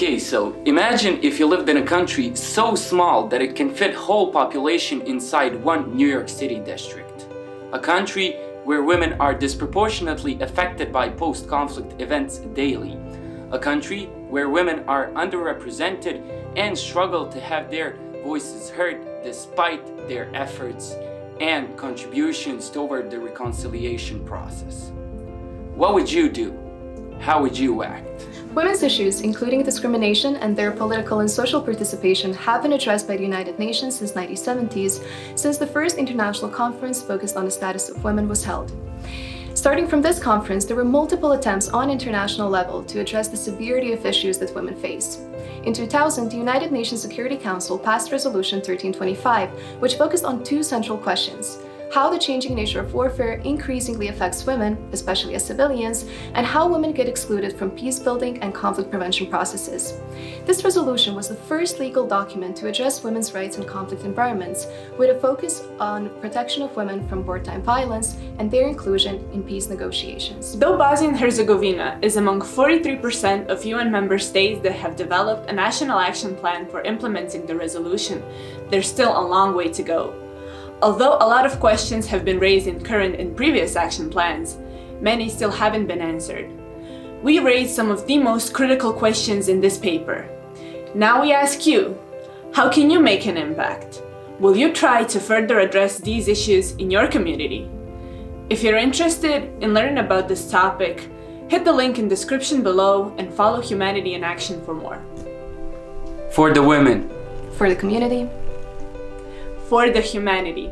Okay, so imagine if you lived in a country so small that it can fit whole population inside one New York City district. A country where women are disproportionately affected by post-conflict events daily. A country where women are underrepresented and struggle to have their voices heard despite their efforts and contributions toward the reconciliation process. What would you do? How would you act? Women's issues, including discrimination and their political and social participation, have been addressed by the United Nations since the 1970s, since the first international conference focused on the status of women was held. Starting from this conference, there were multiple attempts on international level to address the severity of issues that women face. In 2000, the United Nations Security Council passed Resolution 1325, which focused on two central questions: how the changing nature of warfare increasingly affects women, especially as civilians, and how women get excluded from peace-building and conflict prevention processes. This resolution was the first legal document to address women's rights in conflict environments, with a focus on protection of women from wartime violence and their inclusion in peace negotiations. Though Bosnia and Herzegovina is among 43% of UN member states that have developed a national action plan for implementing the resolution, there's still a long way to go. Although a lot of questions have been raised in current and previous action plans, many still haven't been answered. We raised some of the most critical questions in this paper. Now we ask you, how can you make an impact? Will you try to further address these issues in your community? If you're interested in learning about this topic, hit the link in the description below and follow Humanity in Action for more. For the women. For the community. For the humanity.